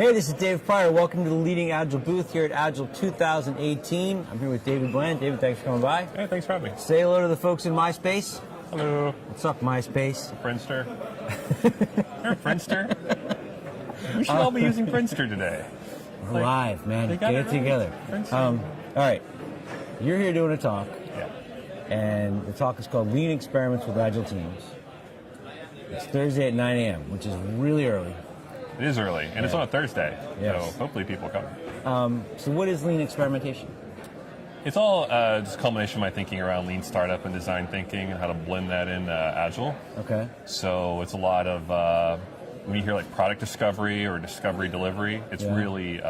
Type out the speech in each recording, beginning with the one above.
Hey, this is Dave Pryor. Welcome to the Leading Agile booth here at Agile 2018. I'm here with David Bland. David, thanks for coming by. Hey, thanks for having me. Say hello to the folks in MySpace. Hello. What's up, MySpace? Friendster. You're a Friendster? We should all be using Friendster today. We're live, man. Get it together. All right. You're here doing a talk. Yeah. And the talk is called Lean Experiments with Agile Teams. It's Thursday at 9 a.m., which is really early. It is early, and it's on a Thursday, Yes. so hopefully people come. So what is lean experimentation? It's all just a culmination of my thinking around lean startup and design thinking and how to blend that in Agile. Okay. So it's a lot of, when you hear like product discovery or discovery delivery, it's really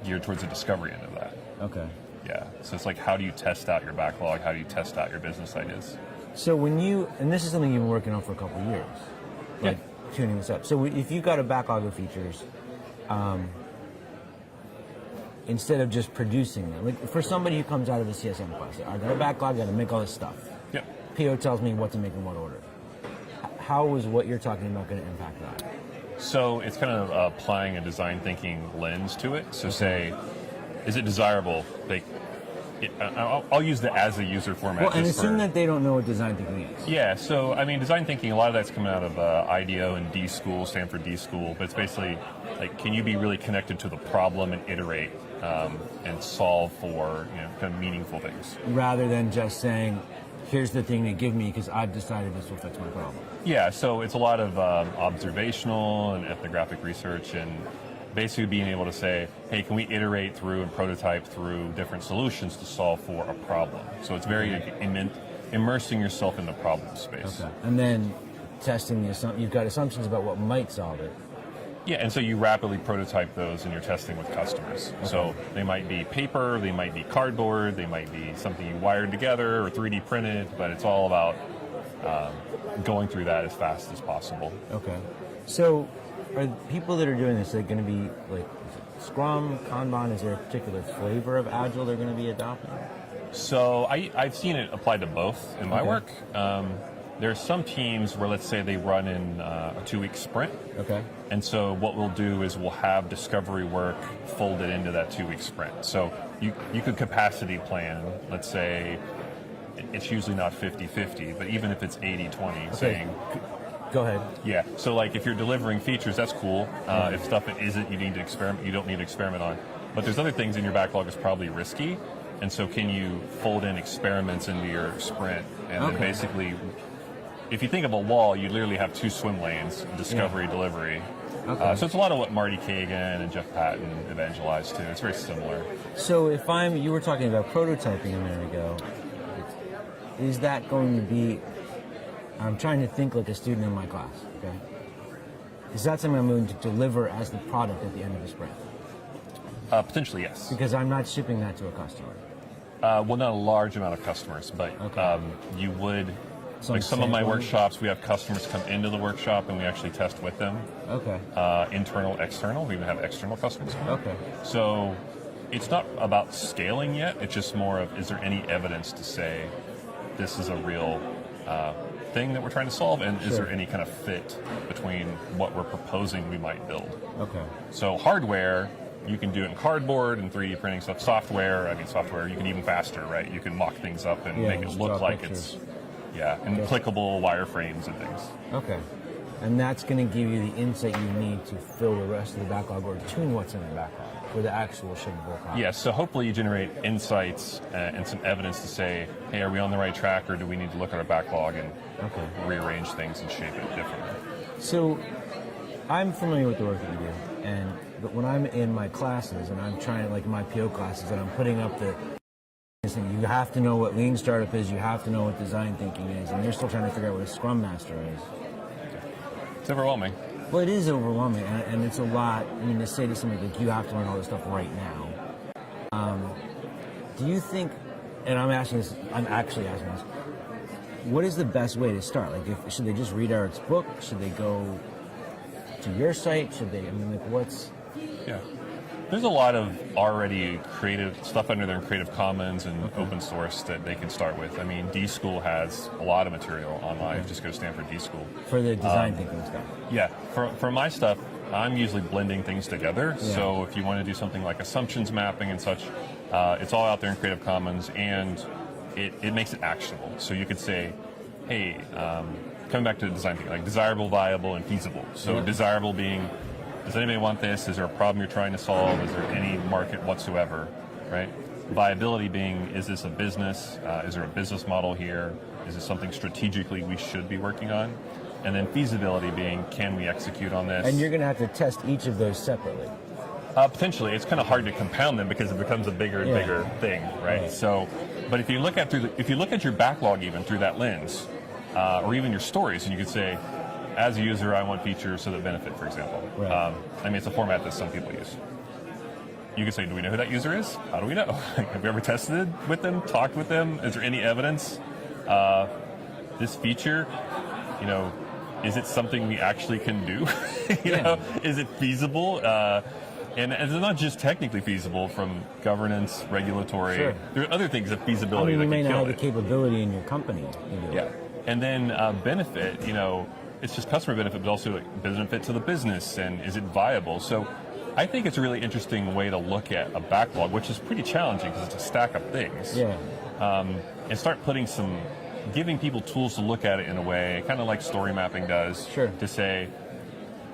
geared towards the discovery end of that. Okay. Yeah, so it's like how do you test out your backlog, how do you test out your business ideas? So when you, and this is something you've been working on for a couple of years, like tuning this up. So if you've got a backlog of features, instead of just producing them, like for somebody who comes out of a CSM class, I got a backlog, I got to make all this stuff. Yep. PO tells me what to make in what order. How is what you're talking about going to impact that? So it's kind of applying a design thinking lens to it. So say, is it desirable? Like, I'll use the as a user format. Well, and assume that they don't know what design thinking is. Yeah, so I mean, design thinking, a lot of that's coming out of IDEO and D School, Stanford D School, but it's basically like, can you be really connected to the problem and iterate and solve for kind of meaningful things? Rather than just saying, here's the thing they give me because I've decided this will fix my problem. Yeah, so it's a lot of observational and ethnographic research and basically being able to say, hey, can we iterate through and prototype through different solutions to solve for a problem? So it's very immersing yourself in the problem space. Okay. And then testing you've got assumptions about what might solve it. Yeah, and so you rapidly prototype those and you're testing with customers. Okay. So they might be paper, they might be cardboard, they might be something you wired together or 3D printed, but it's all about going through that as fast as possible. Okay. So are people that are doing this, going to be like Scrum, Kanban? Is there a particular flavor of Agile they're going to be adopting? So I've seen it applied to both in my work. There are some teams where, let's say, they run in a 2-week sprint. Okay. And so what we'll do is we'll have discovery work folded into that 2-week sprint. So you could capacity plan, let's say, it's usually not 50-50, but even if it's 80-20, saying... Go ahead. Yeah. So, like, if you're delivering features, that's cool. If stuff it isn't, you need to experiment. You don't need to experiment on. But there's other things in your backlog that's probably risky, and so can you fold in experiments into your sprint? And then basically, if you think of a wall, you literally have 2 swim lanes: discovery, delivery. Okay. So it's a lot of what Marty Kagan and Jeff Patton evangelized to. It's very similar. So if you were talking about prototyping a minute ago, is that going to be? I'm trying to think like a student in my class, okay? Is that something I'm going to deliver as the product at the end of the sprint? Potentially, yes. Because I'm not shipping that to a customer. Well, not a large amount of customers, but you would... Like some of my workshops, we have customers come into the workshop and we actually test with them. Okay. Internal, external. We even have external customers. Okay. So it's not about scaling yet. It's just more of, is there any evidence to say this is a real... thing that we're trying to solve, and is there any kind of fit between what we're proposing we might build? Okay. So hardware, you can do it in cardboard and 3D printing stuff. Software, you can even faster, right? You can mock things up and make it look like it's, and clickable wireframes and things. Okay. And that's going to give you the insight you need to fill the rest of the backlog or tune what's in the backlog for the actual shippable product. Yeah, so hopefully you generate insights and some evidence to say, hey, are we on the right track, or do we need to look at our backlog and rearrange things and shape it differently? So I'm familiar with the work that you do, but when I'm in my classes and I'm trying, like my PO classes, and I'm putting up you have to know what lean startup is, you have to know what design thinking is, and you're still trying to figure out what a Scrum Master is. It's overwhelming. Well, it is overwhelming, and it's a lot. I mean, to say to somebody, like, you have to learn all this stuff right now. Do you think, and I'm actually asking this, what is the best way to start? Like, should they just read Eric's book? Should they go to your site? What's... Yeah. There's a lot of already creative stuff under there in Creative Commons and open source that they can start with. I mean, D School has a lot of material online. Just go to Stanford D School. For the design thinking stuff. Yeah. For my stuff, I'm usually blending things together. Yeah. So if you want to do something like assumptions mapping and such, it's all out there in Creative Commons, and it makes it actionable. So you could say, hey, coming back to the design thing, like desirable, viable, and feasible. So desirable being, does anybody want this? Is there a problem you're trying to solve? Is there any market whatsoever, right? Viability being, is this a business? Is there a business model here? Is this something strategically we should be working on? And then feasibility being, can we execute on this? And you're going to have to test each of those separately. Potentially, it's kind of hard to compound them because it becomes a bigger and bigger thing, right? So, but if you look at your backlog even through that lens, or even your stories, and you could say, as a user, I want features so that benefit, for example. Right. I mean, it's a format that some people use. You could say, do we know who that user is? How do we know? Have we ever tested it with them, talked with them? Is there any evidence? This feature, you know, is it something we actually can do? you know, is it feasible? And it's not just technically feasible from governance, regulatory. Sure. There are other things of feasibility. I mean, you that may can not kill have the capability in your company to do it. And then benefit, you know, it's just customer benefit, but also like benefit to the business, and is it viable? So I think it's a really interesting way to look at a backlog, which is pretty challenging because it's a stack of things. Yeah. And start giving people tools to look at it in a way, kind of like story mapping does, to say,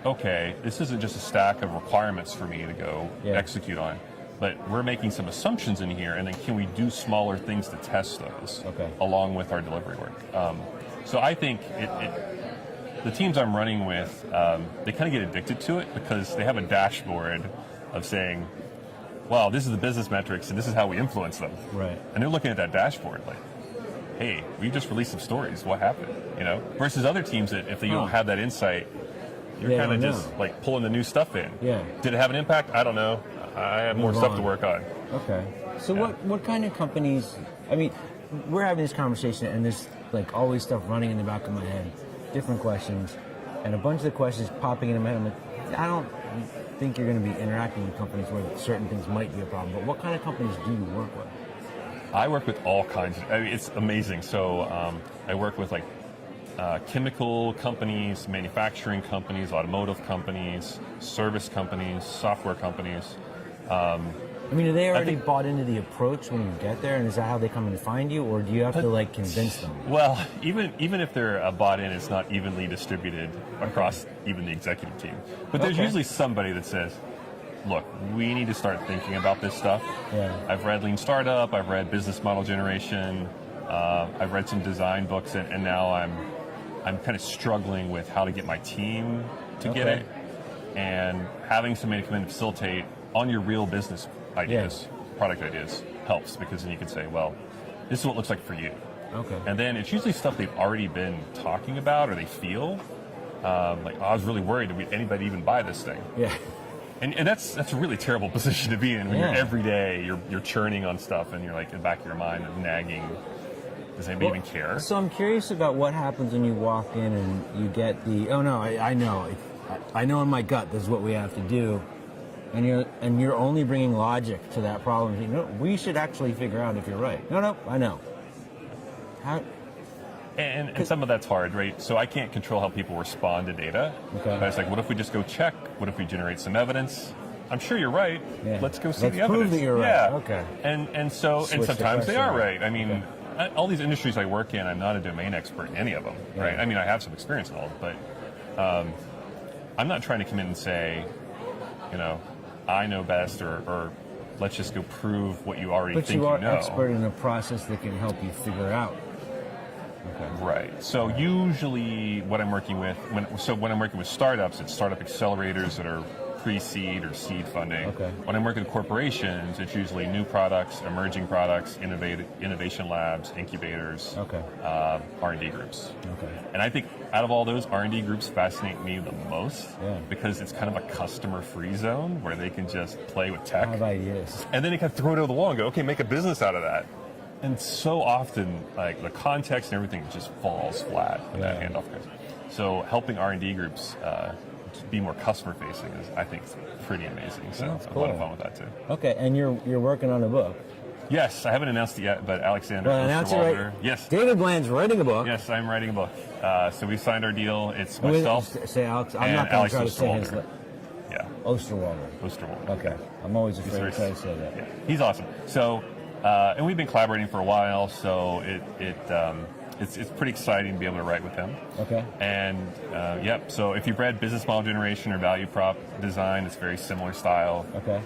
okay, this isn't just a stack of requirements for me to go execute on, but we're making some assumptions in here, and then can we do smaller things to test those along with our delivery work? So I think the teams I'm running with, they kind of get addicted to it because they have a dashboard of saying, wow, this is the business metrics and this is how we influence them. Right. And they're looking at that dashboard like, hey, we just released some stories. What happened? You know, versus other teams that if you don't have that insight, you're kind of just like pulling the new stuff in. Yeah. Did it have an impact? I don't know. I have more stuff to work on. Okay. So what kind of companies? I mean, we're having this conversation, and there's like always stuff running in the back of my head, different questions, and a bunch of the questions popping into my head. I'm like, I don't think you're going to be interacting with companies where certain things might be a problem. But what kind of companies do you work with? I work with all kinds. I mean, it's amazing. So I work with like chemical companies, manufacturing companies, automotive companies, service companies, software companies. I mean, are they already bought into the approach when you get there, and is that how they come and find you, or do you have to like convince them? Well, even if they're bought in, it's not evenly distributed across even the executive team. But there's usually somebody that says, look, we need to start thinking about this stuff. Yeah. I've read Lean Startup, I've read Business Model Generation, I've read some design books, and now I'm kind of struggling with how to get my team to get it, and having somebody come in and facilitate on your real business ideas, product ideas, helps, because then you can say, well, this is what it looks like for you. Okay. And then it's usually stuff they've already been talking about, or they feel like, oh, I was really worried, did anybody even buy this thing? Yeah. And that's a really terrible position to be in when you're every day, you're churning on stuff, and you're like in the back of your mind nagging, does anybody even care? So I'm curious about what happens when you walk in and you get the, oh no, I know. I know in my gut this is what we have to do. And you're only bringing logic to that problem. You know, we should actually figure out if you're right. No, I know. How? And some of that's hard, right? So I can't control how people respond to data. Okay. But it's like, what if we just go check? What if we generate some evidence? I'm sure you're right. Yeah. Let's go see the evidence. Prove that you're right. Yeah. Okay. And sometimes they are right. I mean, all these industries I work in, I'm not a domain expert in any of them, right? I mean, I have some experience in all, but I'm not trying to come in and say, you know, I know best, or let's just go prove what you already think you know. But you are expert in a process that can help you figure out. Okay. Right. So usually what I'm working with, when I'm working with startups, it's startup accelerators that are pre-seed or seed funding. Okay. When I'm working with corporations, it's usually new products, emerging products, innovation labs, incubators, R&D groups. Okay. And I think out of all those, R&D groups fascinate me the most because it's kind of a customer-free zone where they can just play with tech. Have ideas. And then they can throw it over the wall and go, okay, make a business out of that. And so often, like the context and everything just falls flat with that handoff. So helping R&D groups be more customer facing is, I think, pretty amazing. So that's a cool. lot of fun with that too. Okay, and you're working on a book. Yes, I haven't announced it yet, but Alexander. Well, announce it right. Yes. David Bland's writing a book. Yes, I'm writing a book. So we signed our deal. It's myself. Say Alex. I'm not going to try to say his. Osterwalder. Osterwalder. Okay. I'm always afraid to try to say that. Yeah. He's awesome. So, and we've been collaborating for a while, so it's pretty exciting to be able to write with him. Okay. And so if you've read Business Model Generation or Value Prop Design, it's very similar style. Okay.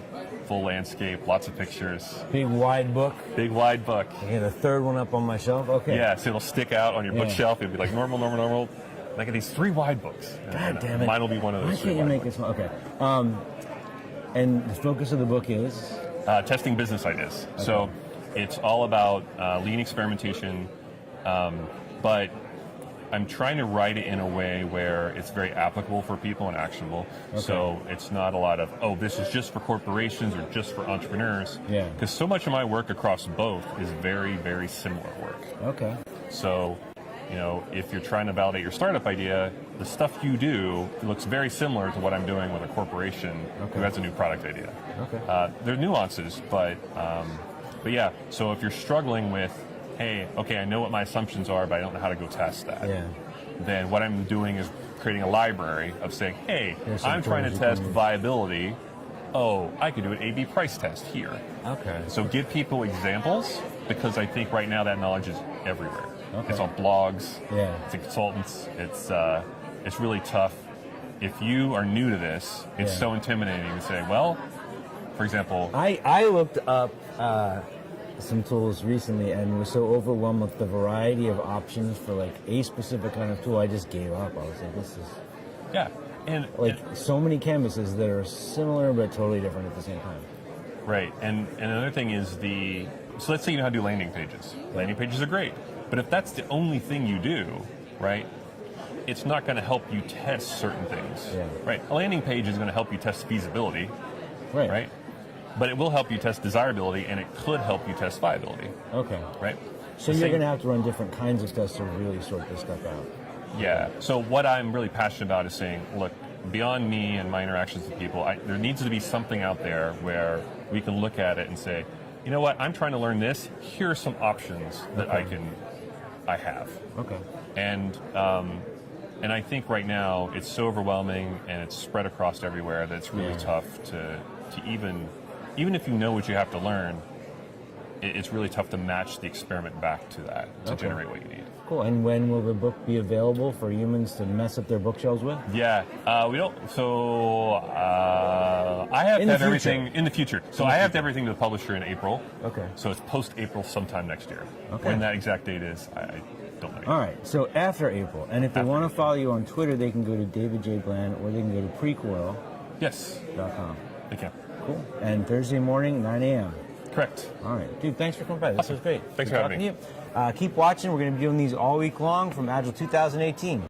Full landscape, lots of pictures. Big wide book. Big wide book. Okay, the third one up on my shelf. Okay. Yeah, so it'll stick out on your bookshelf. It'll be like normal. And I get these 3 wide books. God damn it. Mine will be one of those. Why can't you make it small? Okay. And the focus of the book is? Testing business ideas. Okay. So it's all about lean experimentation, but I'm trying to write it in a way where it's very applicable for people and actionable. Okay. So it's not a lot of, oh, this is just for corporations or just for entrepreneurs. Yeah. Because so much of my work across both is very, very similar work. Okay. So, if you're trying to validate your startup idea, the stuff you do looks very similar to what I'm doing with a corporation who has a new product idea. Okay. There are nuances, but yeah. So if you're struggling with, hey, okay, I know what my assumptions are, but I don't know how to go test that. Yeah. Then what I'm doing is creating a library of saying, hey, I'm trying to test viability. Oh, I could do an A/B price test here. Okay. So give people examples, because I think right now that knowledge is everywhere. Okay. It's on blogs. Yeah. It's in consultants. It's really tough. If you are new to this, it's so intimidating to say, well, for example, I looked up some tools recently and was so overwhelmed with the variety of options for like a specific kind of tool, I just gave up. I was like, this is and so many canvases that are similar but totally different at the same time. Right, and another thing is so let's say you know how to do landing pages. Landing pages are great, but if that's the only thing you do, right, it's not going to help you test certain things. Yeah. Right, a landing page is going to help you test feasibility. Right. But it will help you test desirability, and it could help you test viability. Okay. Right? So you're going to have to run different kinds of tests to really sort this stuff out. Yeah. So what I'm really passionate about is saying, look, beyond me and my interactions with people, there needs to be something out there where we can look at it and say, you know what, I'm trying to learn this. Here are some options that I have. Okay. And I think right now it's so overwhelming and it's spread across everywhere that it's really tough to even if you know what you have to learn, it's really tough to match the experiment back to that to generate what you need. Cool. And when will the book be available for humans to mess up their bookshelves with? Yeah, we don't. So I have to have everything in the future. So I have to have everything to the publisher in April. Okay. So it's post-April sometime next year. Okay. When that exact date is, I don't know yet. All right. So after April, and if they want to follow you on Twitter, they can go to David J. Bland, or they can go to precoil.com. Yes. They can. Cool. And Thursday morning, 9 a.m. Correct. All right. Dude, thanks for coming by. This was great. Thanks for having me. Keep watching. We're going to be doing these all week long from Agile 2018.